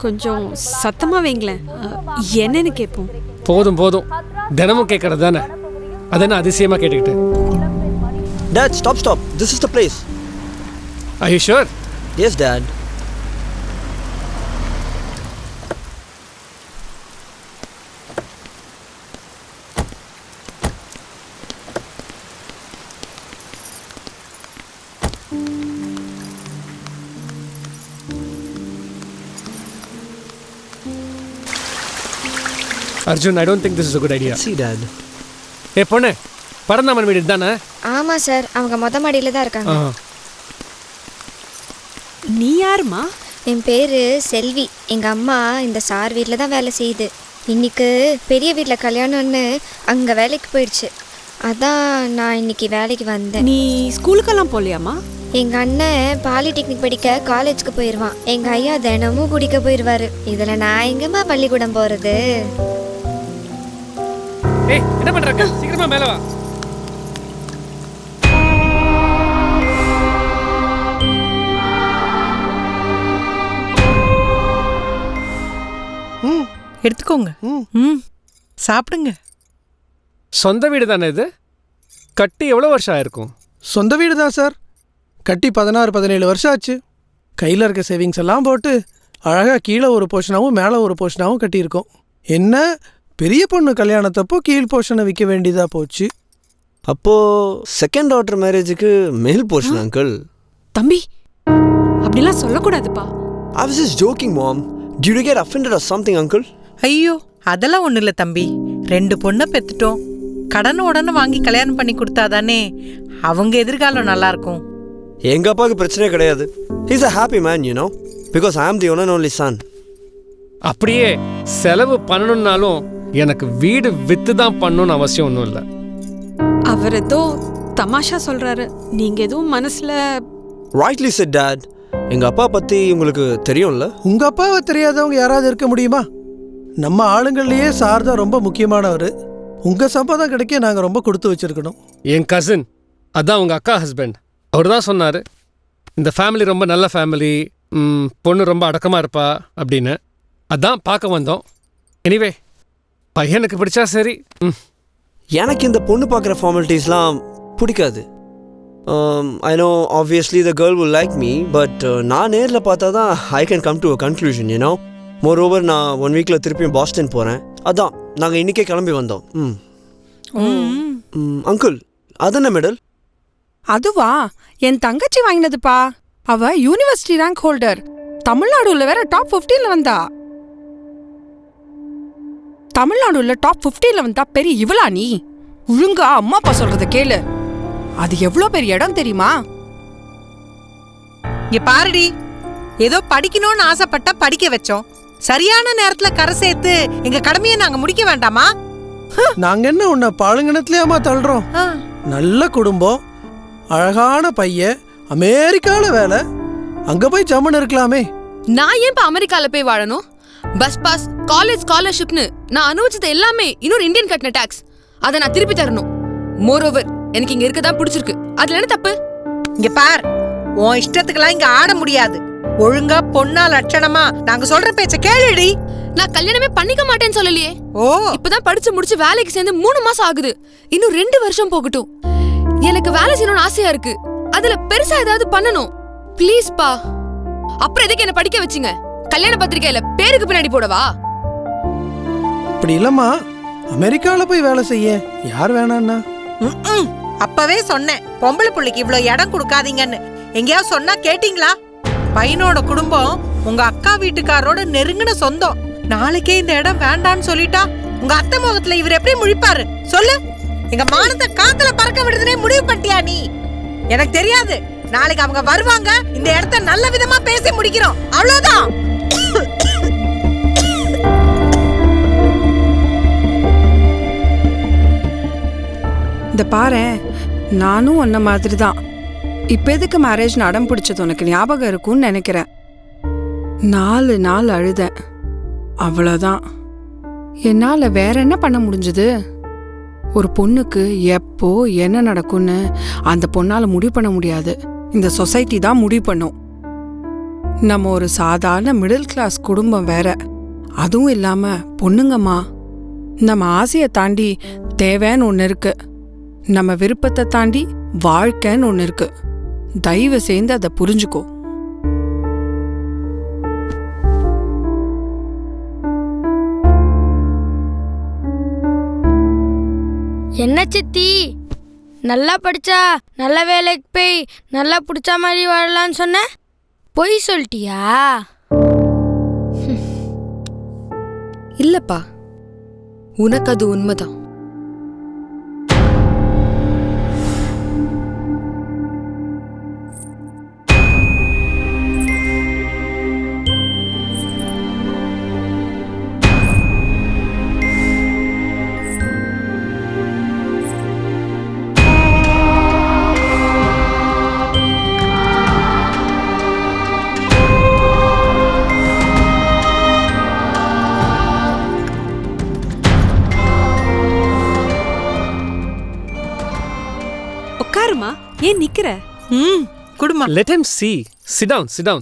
கொஞ்சம் சத்தமா வைங்களேன், என்னன்னு கேட்போம். போதும் போதும், தினமும் கேட்கறது தானே, அது என்ன அதிசயமா கேட்டுக்கிட்டு. Dad, stop. This is the place. Are you sure? Yes, Dad. Arjun, I don't think this is a good idea. See, Dad. ஏ பொண்ணு, பரந்தாமன் வீடு தானே? ஆமா சார், அவங்க மொத மாடியில தான் இருக்காங்க. நீ யாருமா? என் பேரு செல்வி. எங்க அம்மா இந்த சார் வீட்டில் தான் வேலை செய்யுது. இன்னைக்கு பெரிய வீட்டில் கல்யாணம்னு அங்கே வேலைக்கு போயிடுச்சு. அதான் நான் இன்னைக்கு வேலைக்கு வந்தேன். நீ ஸ்கூலுக்கெல்லாம் போகலையாம்மா? எங்கள் அண்ணன் பாலிடெக்னிக் படிக்க காலேஜுக்கு போயிடுவான். எங்கள் ஐயா தினமும் குடிக்க போயிடுவாரு. இதில் நான் எங்கம்மா பள்ளிக்கூடம் போகிறது? ஏய், என்ன பண்றக்க? சீக்கிரமா மேல வா. எடுத்துக்கோங்க. சாப்பிடுங்க. சொந்த வீடு தானே இது? கட்டி எவ்வளோ வருஷம் ஆயிருக்கும்? சொந்த வீடு தான் சார். கட்டி 16-17 வருஷம் ஆச்சு. கையில் இருக்க சேவிங்ஸ் எல்லாம் போட்டு அழகாக கீழே ஒரு போர்ஷனாகவும் மேலே ஒரு போர்ஷனாகவும் கட்டியிருக்கோம். என்ன பெரிய பொண்ணு கல்யாணத்தப்போ கீழ் போர்ஷனை விற்க வேண்டியதாக போச்சு. அப்போது செகண்ட் டாட்டர் மேரேஜுக்கு மேல் போர்ஷன் அங்கிள். தம்பி, அப்படிலாம் சொல்லக்கூடாதுப்பா. I was just joking, Mom. Did you get offended or something, Uncle? ஐயோ, அதெல்லாம் ஒன்றும் இல்லை தம்பி. 2 பொண்ணை பெற்றுட்டோம். கடனை உடனே வாங்கி கல்யாணம் பண்ணி கொடுத்தாதானே அவங்க எதிர்காலம் நல்லா இருக்கும். எங்கள் அப்பாவுக்கு பிரச்சனையே கிடையாது. He's a happy man, you know, because I am the one and only son. அப்படியே செலவு பண்ணணும்னாலும் எனக்கு வீடு வித்து தான் பண்ணணும்னு அவசியம் ஒன்றும் இல்லை. அவர் ஏதோ தமாஷா சொல்றாரு, நீங்க எதுவும் மனசுல. Rightly said, Dad. எங்கள் அப்பா பற்றி உங்களுக்கு தெரியும்ல? உங்கள் அப்பாவை தெரியாதவங்க யாராவது இருக்க முடியுமா? நம்ம ஆளுங்கள்லேயே சார் தான் ரொம்ப முக்கியமானவர். உங்கள் சம்பதம் கிடைக்க நாங்கள் ரொம்ப கொடுத்து வச்சுருக்கணும். என் கசின், அதான் உங்கள் அக்கா ஹஸ்பண்ட், அவர் தான் சொன்னார் இந்த ஃபேமிலி ரொம்ப நல்ல ஃபேமிலி, பொண்ணு ரொம்ப அடக்கமாக இருப்பா அப்படின்னு. அதான் பார்க்க வந்தோம். எனிவே, பையனுக்கு பிடிச்சா சரி. எனக்கு இந்த பொண்ணு பார்க்குற ஃபார்மாலிட்டிஸ்லாம் பிடிக்காது. I know obviously the girl will like me, but நான் நேரில் பார்த்தா தான் I can come to a conclusion, you know. Moreover, நான் 1 வீக்கில் திருப்பியும் பாஸ்டன் போகிறேன். அதான் நாங்கள் இன்றைக்கே கிளம்பி வந்தோம். அங்கிள், அதென்ன மெடல்? அதுவா, என் தங்கச்சி வாங்கினதுப்பா. அவ யூனிவர்சிட்டி ரேங்க் ஹோல்டர். தமிழ்நாடுல வேற டாப் 50ல வந்தா. தமிழ்நாடுல டாப் 50ல வந்தா பெரிய இவளா நீ? ஒழுங்கா அம்மா அப்பா சொல்றத கேளு. அது எவ்வளோ பெரிய இடம் தெரியுமா? இங்க பாருடி, ஏதோ படிக்கணும்னு ஆசைப்பட்டா படிக்க வச்சோம். சரியான நேரத்துல கரை சேர்த்து எங்க கடமையை நாங்க முடிக்க வேண்டாமா? நாங்கள் என்ன உன்னை பாலுங்கணத்துலேயாமா தள்ளுறோம்? நல்ல குடும்பம், அழகான பையன், அமெரிக்காவில் வேலை. அங்கே போய் ஜம்முன்னு இருக்கலாமே. நான் ஏன்பா அமெரிக்கால போய் வாழணும்? பஸ் பாஸ், காலேஜ் ஸ்காலர்ஷிப்னு நான் அனுபவிச்சது எல்லாமே இன்னொரு இந்தியன் கட்டின டாக்ஸ். அதை நான் திருப்பி தரணும். மோரோவர், எனக்கு இங்க இருக்கதான் பிடிச்சிருக்கு. அதுல என்ன தப்பு? இங்க பார், உன் இஷ்டத்துக்கெல்லாம் இங்க ஆட முடியாது. ஒழுங்கா பொண்ணா லட்சணமா நாங்க சொல்ற பேச்ச கேளுடி. நான் கல்யாணமே பண்ணிக்க மாட்டேன்னு சொல்லலையே. ஓ, இப்பதான் படிச்சு முடிச்சு வேலைக்கு சேர்ந்து 3 மாசம் ஆகுது. இன்னும் 2 வருஷம் போகட்டும். எனக்கு வேலை செய்யணும்னு ஆசையா இருக்கு. அதுல பெருசா ஏதாவது பண்ணணும். ப்ளீஸ் பா. அப்புறம் எதுக்கு என்ன படிக்க வச்சீங்க? கல்யாண பத்திரிக்கையில பேருக்கு பின்னாடி போடவா? அப்படி இல்லம்மா, அமெரிக்காவில் போய் வேலை செய்ய யார் வேணான்னா? அப்பவே சொன்னேன் பொம்பளை புள்ளைக்கு இவ்வளவு இடம் கொடுக்காதீங்கன்னு. எங்கேயாவது சொன்னா கேட்டீங்களா? பையனோட குடும்பம் உங்க அக்கா வீட்டுக்காரோட நெருங்கின சொந்தம். நாளைக்கே இந்த இடம் வேண்டான்னு சொல்லிட்டா உங்க அத்தை முகத்துல இவர் எப்படி முழிப்பாரு சொல்லு? எங்க மானத்தை காத்துல பறக்க விடுறதுனே முடிவு பண்ணிட்டியா நீ? எனக்கு தெரியாது. நாளைக்கு அவங்க வருவாங்க, இந்த இடத்த நல்ல விதமா பேசி முடிக்கிறோம், அவ்வளவுதான். இந்த பாரு, நானும் உன்ன மாதிரி தான். இப்ப எதுக்கு மேரேஜ் அடம் பிடிச்சது உனக்கு ஞாபகம் இருக்கும்னு நினைக்கிறேன். 4 நாள் அழுதேன், அவ்வளோதான். என்னால் வேற என்ன பண்ண முடிஞ்சது? ஒரு பொண்ணுக்கு எப்போ என்ன நடக்கும்னு அந்த பொண்ணால் முடிவு பண்ண முடியாது. இந்த சொசைட்டி தான் முடிவு பண்ணும். நம்ம ஒரு சாதாரண மிடில் கிளாஸ் குடும்பம் வேற. அதுவும் இல்லாம பொண்ணுங்கம்மா, நம்ம ஆசையை தாண்டி தேவைன்னு ஒன்று இருக்கு, நம்ம விருப்பத்தை தாண்டி வாழ்க்கைன்னு ஒன்று இருக்கு. தயவு செய்து அதை புரிஞ்சுக்கோ. என்ன சித்தி, நல்லா படிச்சா நல்ல வேலைக்கு போய் நல்லா பிடிச்ச மாதிரி வாழலான்னு சொன்ன, பொய் சொல்லிட்டியா? இல்லப்பா, உனக்கு அது உண்மைதான். உட்காருமா, ஏன் நிக்கிற? குடுமா. Let him see. Sit down, sit down.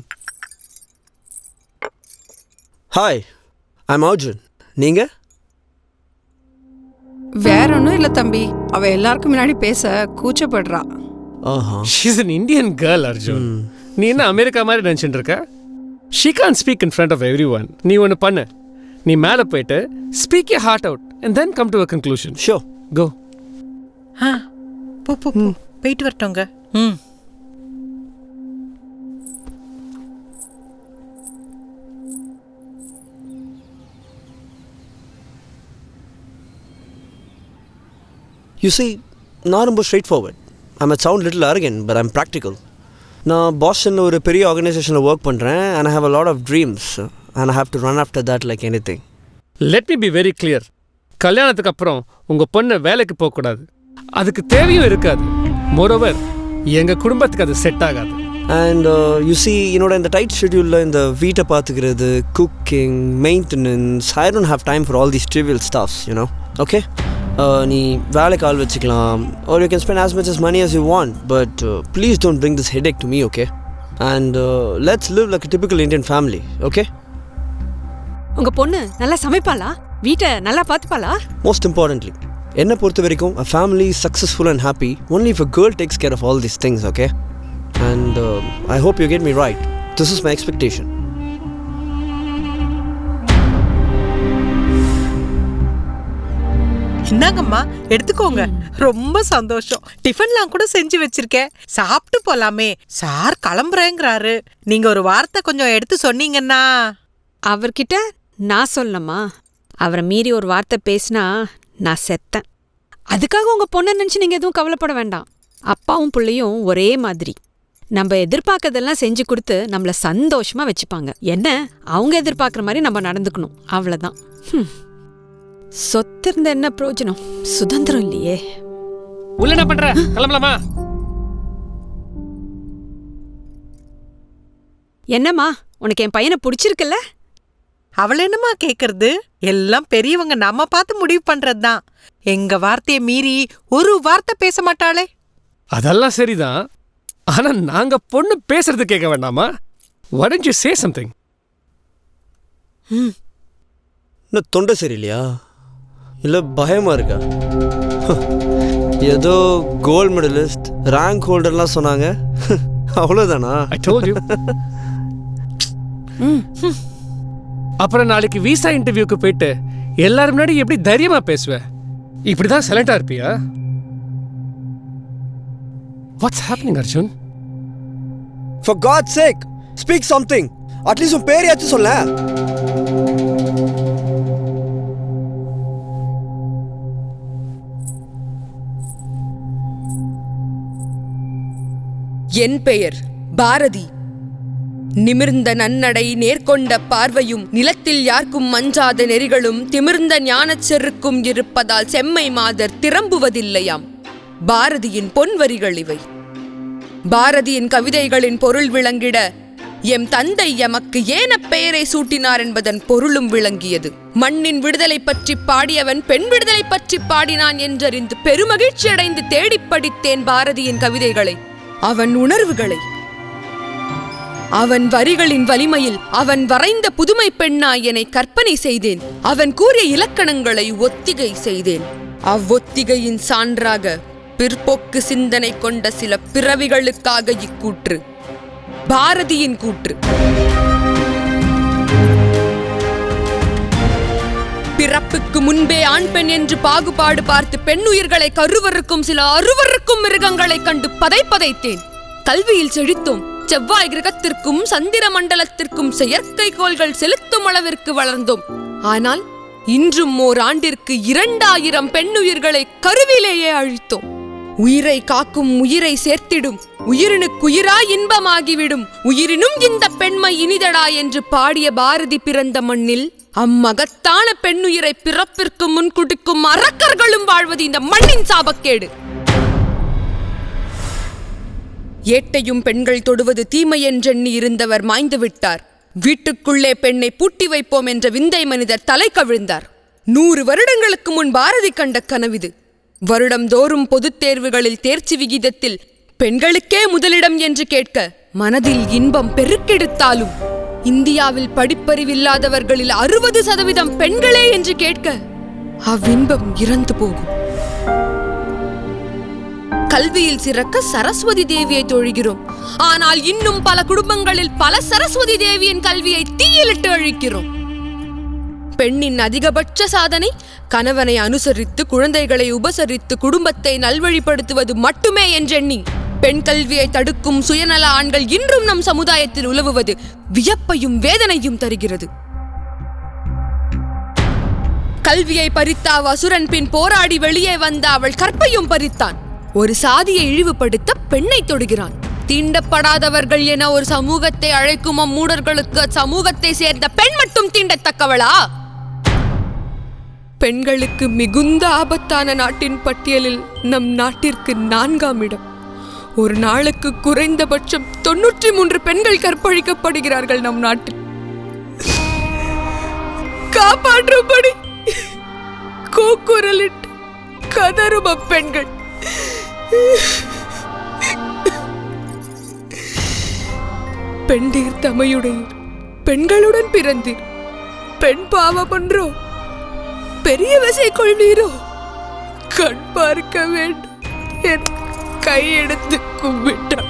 Hi, I'm Arjun. நீங்க? வேற ஒன்றும் இல்லை தம்பி, அவ எல்லாருக்கும் முன்னாடி பேச கூச்சப்படுறா. She's an Indian girl, Arjun. நீ என்ன அமெரிக்கா மாதிரி நினச்சிட்டு இருக்க? She can't speak in front of everyone. நீ ஒன்று பண்ணு, நீ மேலே போயிட்டு speak your heart out and then come to a conclusion. Sure. Go. போ போயிட்டு வரட்டோங்க. You see, நான் ரொம்ப straight forward. I might sound little arrogant, but I'm practical. நான் பாஸ்டனில் ஒரு பெரிய ஆர்கனைசேஷனில் ஒர்க் பண்ணுறேன் and I have a lot of dreams and I have to run after that like anything. Let me be very clear. கல்யாணத்துக்கு அப்புறம் உங்கள் பொண்ணு வேலைக்கு போகக்கூடாது, அதுக்கு தேவையும் இருக்காது. மோரோவர் எங்கள் குடும்பத்துக்கு அது செட் ஆகாது. And you see, என்னோட இந்த டைட் ஷெட்யூலில் இந்த வீட்டை பார்த்துக்கிறது, cooking, maintenance, I don't have time for all these trivial stuffs, you know. Okay? நீ வேலைக்கு ஆள் வச்சுக்கலாம், or you can spend as much as money as you want, but please don't bring this headache to me, okay? And let's live like a typical Indian family, okay? உங்க பொண்ணு நல்லா சமைப்பாளா? வீட்டை நல்லா பார்த்துப்பாளா? Most importantly, என்னை பொறுத்த வரைக்கும் a family is successful and happy only if a girl takes care of all these things, okay? And I hope you get me right. This is my expectation. இந்தாங்கம்மா, எடுத்துக்கோங்க. ரொம்ப சந்தோஷம். டிஃபன்லாம் கூட செஞ்சு வச்சிருக்கேன், சாப்பிட்டு போலாமே. சார் கிளம்புறேங்கிறாரு. நீங்க ஒரு வார்த்தை கொஞ்சம் எடுத்து சொன்னீங்கன்னா. அவர்கிட்ட நான் சொல்லணுமா? அவரை மீறி ஒரு வார்த்தை பேசினா நான் செத்தேன். அதுக்காக உங்க பொண்ணை நினைச்சு நீங்க எதுவும் கவலைப்பட வேண்டாம். அப்பாவும் பிள்ளையும் ஒரே மாதிரி. நம்ம எதிர்பார்க்கறதெல்லாம் செஞ்சு கொடுத்து நம்மள சந்தோஷமா வச்சுப்பாங்க. என்ன, அவங்க எதிர்பார்க்குற மாதிரி நம்ம நடந்துக்கணும், அவ்வளவுதான். சொத்து இருந்த என்ன பிரயோஜனம்? சுதந்திரம் இல்லையே. உள்ள என்ன பண்ற? கிளம்பலாமா? என்னம்மா, உனக்கு என் பையனை பிடிச்சிருக்குல்ல? அவள் என்னமா கேக்குறது? எல்லாம் பெரியவங்க நம்ம பார்த்து முடிவு பண்றதுதான். எங்க வார்த்தையை மீறி ஒரு வார்த்தை பேச மாட்டாளே. அதெல்லாம் சரிதான், ஆனா நாங்க பொண்ணு பேசுறது கேட்க வேண்டாமா? Why don't you say something? என்ன தொண்டை சரியில்லையா, இல்லை பயமா இருக்கா? ஏதோ கோல்ட் மெடலிஸ்ட், ரேங்க் ஹோல்டர்லாம் சொன்னாங்க, அவ்வளோதானா? I told you. அப்புறம் நாளைக்கு விசா இன்டர்வியூக்கு போயிட்டு எல்லாரும் முன்னாடி எப்படி தைரியமா பேசுவ? இப்படிதான் சைலண்டா இருப்பியா? What's happening, Arjun? For God's sake, speak something. At least உன் பேரையாச்சும் சொல்ல. என் பெயர் பாரதி. நிமிர்ந்த நன்னடை, நேர்கொண்ட பார்வையும், நிலத்தில் யார்க்கும் மஞ்சாத நெறிகளும், திமிர்ந்த ஞானச் செருக்கும் இருப்பதால் செம்மை மாதர் திரம்புவதில்லையாம். பாரதியின் பொன்வரிகள் இவை. பாரதியின் கவிதைகளின் பொருள் விளங்கிட எம் தந்தை எமக்கு ஏன பெயரை சூட்டினார் என்பதன் பொருளும் விளங்கியது. மண்ணின் விடுதலை பற்றி பாடியவன் பெண் விடுதலை பற்றி பாடினான் என்றறிந்து பெருமகிழ்ச்சி அடைந்து தேடிப் படித்தேன் பாரதியின் கவிதைகளை, அவன் உணர்வுகளை. அவன் வரிகளின் வலிமையில் அவன் வரைந்த புதுமை பெண்ணாய் என்னை கற்பனை செய்தேன். அவன் கூறிய இலக்கணங்களை ஒத்திகை செய்தேன். அவ்வொத்திகையின் சான்றாக பிற்போக்கு சிந்தனை கொண்ட சில பிறவிகளுக்காக இக்கூற்று பாரதியின் கூற்று. பிறப்புக்கு முன்பே ஆண் பெண் என்று பாகுபாடு பார்த்து பெண்ணுயிர்களை கருவறுக்கும் சில அருவருக்கும் மிருகங்களை கண்டு பதைத்தேன். கல்வியில் செழித்தோம். செவ்வாய் கிரகத்திற்கும் சந்திர மண்டலத்திற்கும் செயற்கைக்கோள்கள் செலுத்தும் அளவிற்கு வளர்ந்தோம். ஆனால் இன்றும் ஓராண்டிற்கு 2000 பெண்ணுயிர்களை கருவிலேயே அழித்தோம். உயிரை காக்கும் உயிரை சேர்த்திடும், உயிரினுக்குயிராய் இன்பமாகிவிடும், உயிரினும் இந்த பெண்மை இனிதடா என்று பாடிய பாரதி பிறந்த மண்ணில் அம்மகத்தான பெண்ணுயிரை பிறப்பிற்கு முன் குடிக்கும் அரக்கர்களும் வாழ்வது இந்த மண்ணின் சாபக்கேடு. ஏட்டையும் பெண்கள் தொடுவது தீமை என்றெண்ணி இருந்தவர் மாய்ந்து விட்டார். வீட்டுக்குள்ளே பெண்ணை பூட்டி வைப்போம் என்ற விந்தை மனிதர் தலை கவிழ்ந்தார். 100 வருடங்களுக்கு முன் பாரதி கண்ட கனவிது. வருடம்தோறும் பொதுத் தேர்வுகளில் தேர்ச்சி விகிதத்தில் பெண்களுக்கே முதலிடம் என்று கேட்க மனதில் இன்பம் பெருக்கெடுத்தாலும் இந்தியாவில் படிப்பறிவில்லாதவர்களில் 60% பெண்களே என்று கேட்க அவ்வின்பம் இறந்து போகும். கல்வியில் சிறக்க சரஸ்வதி தேவியை தொழுகிறோம். ஆனால் இன்னும் பல குடும்பங்களில் பல சரஸ்வதி தேவியின் கல்வியை தீயிலிட்டு அழிக்கிறோம். பெண்ணின் அதிகபட்ச சாதனை கணவனை அனுசரித்து குழந்தைகளை உபசரித்து குடும்பத்தை நல்வழிப்படுத்துவது மட்டுமே என்றெண்ணி பெண் கல்வியை தடுக்கும் சுயநல ஆண்கள் இன்றும் நம் சமுதாயத்தில் உலவுவது வியப்பையும் வேதனையும் தருகிறது. கல்வியை பறித்த அசுரன் பின் போராடி வெளியே வந்த அவள் கற்பையும் பறித்தான். ஒரு சாதியை இழிவுபடுத்த பெண்ணை தொடுகிறான். தீண்டப்படாதவர்கள் என ஒரு சமூகத்தை அழைக்கும் அம்மூடர்களுக்கு சமூகத்தை சேர்ந்த பெண் மட்டும் தீண்டத்தக்கவளா? பெண்களுக்கு மிகுந்த ஆபத்தான நாட்டின் பட்டியலில் நம் நாட்டிற்கு 4ஆம் இடம். ஒரு நாளுக்கு குறைந்தபட்சம் 93 பெண்கள் கற்பழிக்கப்படுகிறார்கள் நம் நாட்டில். காப்பாற்றும்படி கூக்குரலிட்டு கதறும் பெண்கள். பெண்டீர் தமையுடையீர், பெண்களுடன் பிறந்தீர், பெண் பாவமன்றோ, பெரிய விசை கொள்வீரோ, கண் பார்க்க வேண்டும் என் கையெடுத்து கும்பிட்டார்.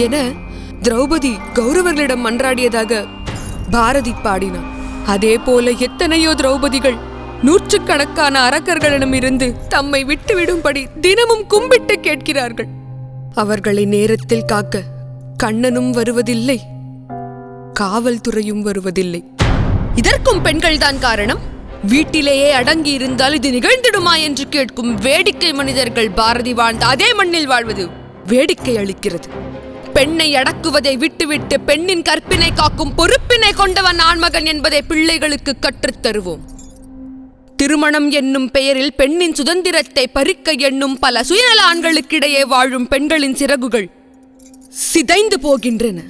என திரௌபதி கௌரவர்களிடம் மன்றாடியதாக பாரதி பாடினார். அதே போல எத்தனையோ திரௌபதிகள் நூற்றுக்கணக்கான அரக்கர்களிடம் இருந்து தம்மை விட்டுவிடும்படி தினமும் கும்பிட்டு கேட்கிறார்கள். அவர்களை நேரத்தில் காக்க கண்ணனும் வருவதில்லை, காவல்துறையும் வருவதில்லை. இதற்கும் பெண்கள்தான் காரணம். வீட்டிலேயே அடங்கி இருந்தால் இது நிகழ்ந்திடுமா என்று கேட்கும் வேடிக்கை மனிதர்கள் பாரதி வாழ்ந்த அதே மண்ணில் வாழ்வது வேடிக்கை அளிக்கிறது. பெண்ணை அடக்குவதை விட்டுவிட்டு பெண்ணின் கற்பினை காக்கும் பொறுப்பினை கொண்டவன் ஆண்மகன் என்பதை பிள்ளைகளுக்கு கற்றுத்தருவோம். திருமணம் என்னும் பெயரில் பெண்ணின் சுதந்திரத்தை பறிக்க எண்ணும் பல சுயநல ஆண்களுக்கிடையே வாழும் பெண்களின் சிறகுகள் சிதைந்து போகின்றன.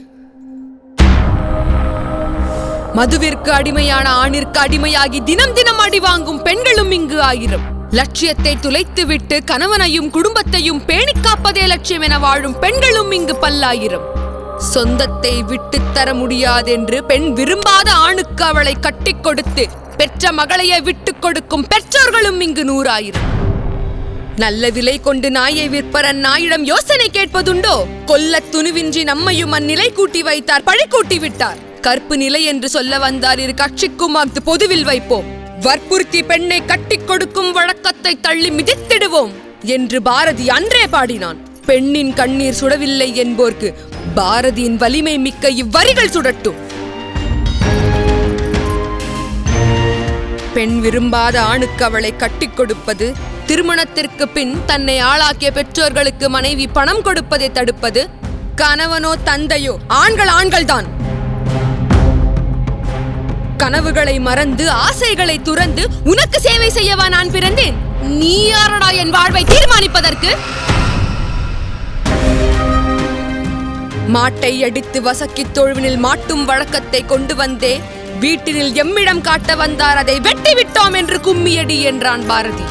மதுவிற்கு அடிமையான ஆணிற்கு அடிமையாகி தினம் தினம் அடி வாங்கும் பெண்களும் இங்கு 1000. லட்சியத்தை துளைத்துவிட்டு கணவனையும் குடும்பத்தையும் பேணி காப்பதே லட்சியம் என வாழும் பெண்களும் இங்கு 10,000. சொந்தத்தை விட்டு தர முடியாதென்று பெண் விரும்பாத ஆணுக்கு அவளை கட்டி கொடுத்து பெற்ற மகளையே விட்டுக் கொடுக்கும் பெற்றோர்களும் இங்கு 100,000. நல்ல விலை கொண்டு நாயை விற்பரன் நாயிடம் யோசனை கேட்பதுண்டோ? கொல்ல துணிவின்றி நம்மையும் அந்நிலை கூட்டி வைத்தார், பழி கூட்டி விட்டார். கற்பு நிலை என்று சொல்ல வந்தார், இரு கட்சிக்கும் அது பொதுவில் வைப்போம். வற்புறுத்தி பெண்ணை கட்டி கொடுக்கும் வழக்கத்தை தள்ளி மிதித்திடுவோம் என்று பாரதி அன்றே பாடினான். பெண்ணின் கண்ணீர் சுடவில்லை என்போர்க்கு பாரதியின் வலிமை மிக்க இவ்வரிகள் சுடட்டும். பெண் விரும்பாத ஆணுக்கு அவளை கட்டி கொடுப்பது, திருமணத்திற்கு பின் தன்னை ஆளாக்கிய பெற்றோர்களுக்கு மனைவி பணம் கொடுப்பதை தடுப்பது, கணவனோ தந்தையோ ஆண்கள்தான். கனவுகளை மறந்து ஆசைகளை துறந்து உனக்கு சேவை செய்யவா நான் பிறந்தேன்? நீ யாரடா என் வாழ்வை தீர்மானிப்பதற்கு? மாட்டை அடித்து வசக்கி தொழுவினில் மாட்டும் வழக்கத்தை கொண்டு வந்தே வீட்டினில் எம்மிடம் காட்ட வந்தார், அதை வெட்டி விட்டோம் என்று கும்மியடி என்றான் பாரதி.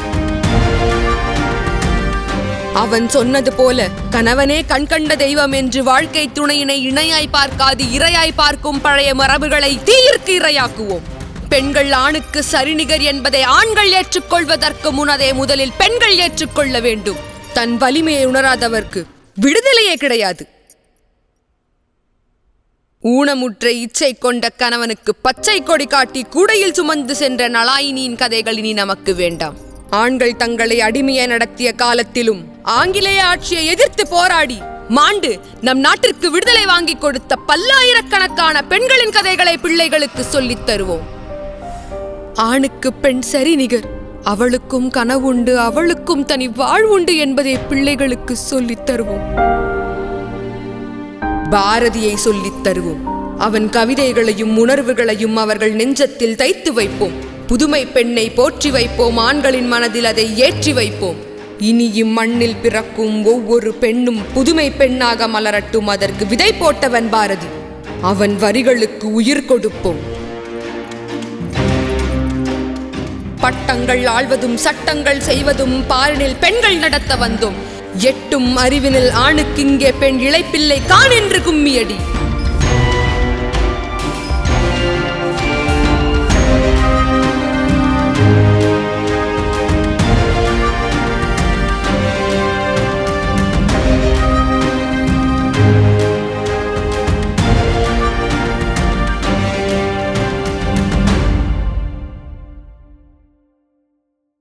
அவன் சொன்னது போல கணவனே கண்கண்ட தெய்வம் என்று வாழ்க்கை துணையினை இணையாய் பார்க்காது இரையாய் பார்க்கும் பழைய மரபுகளை தீயிற்கு இரையாக்குவோம். பெண்கள் ஆணுக்கு சரிநிகர் என்பதை ஆண்கள் ஏற்றுக்கொள்வதற்கு முன்னதே முதலில் பெண்கள் ஏற்றுக்கொள்ள வேண்டும். தன் வலிமையை உணராதவர்க்கு விடுதலையே கிடையாது. ஊனமுற்ற இச்சை கொண்ட கணவனுக்கு பச்சை கொடி காட்டி கூடையில் சுமந்து சென்ற நலாயினியின் கதைகள் இனி நமக்கு வேண்டாம். ஆண்கள் தங்களை அடிமையை நடத்திய காலத்திலும் ஆங்கிலேய ஆட்சியை எதிர்த்து போராடி மாண்டு நம் நாட்டிற்கு விடுதலை வாங்கி கொடுத்த பல்லாயிரக்கணக்கான பெண்களின் கதைகளை பிள்ளைகளுக்கு சொல்லித் தருவோம். ஆணுக்கு பெண் சரி நிகர், அவளுக்கும் கனவுண்டு, அவளுக்கும் தனி வாழ்வுண்டு என்பதை பிள்ளைகளுக்கு சொல்லித் தருவோம். பாரதியை சொல்லித் தருவோம். அவன் கவிதைகளையும் உணர்வுகளையும் அவர்கள் நெஞ்சத்தில் தைத்து வைப்போம். புதுமை பெண்ணை போற்றி வைப்போம். ஆண்களின் மனதில் அதை ஏற்றி வைப்போம். இனி இம்மண்ணில் பிறக்கும் ஒவ்வொரு பெண்ணும் புதுமை பெண்ணாக மலரட்டும். அதற்கு விதை போட்டவன் பாரதி. அவன் வரிகளுக்கு உயிர் கொடுப்போம். பட்டங்கள் ஆள்வதும் சட்டங்கள் செய்வதும் பாரினில் பெண்கள் நடத்த வந்தோம். எட்டும் அறிவினில் ஆணுக்கிங்கே பெண் இளைப்பிள்ளை கான் என்று கும்மியடி.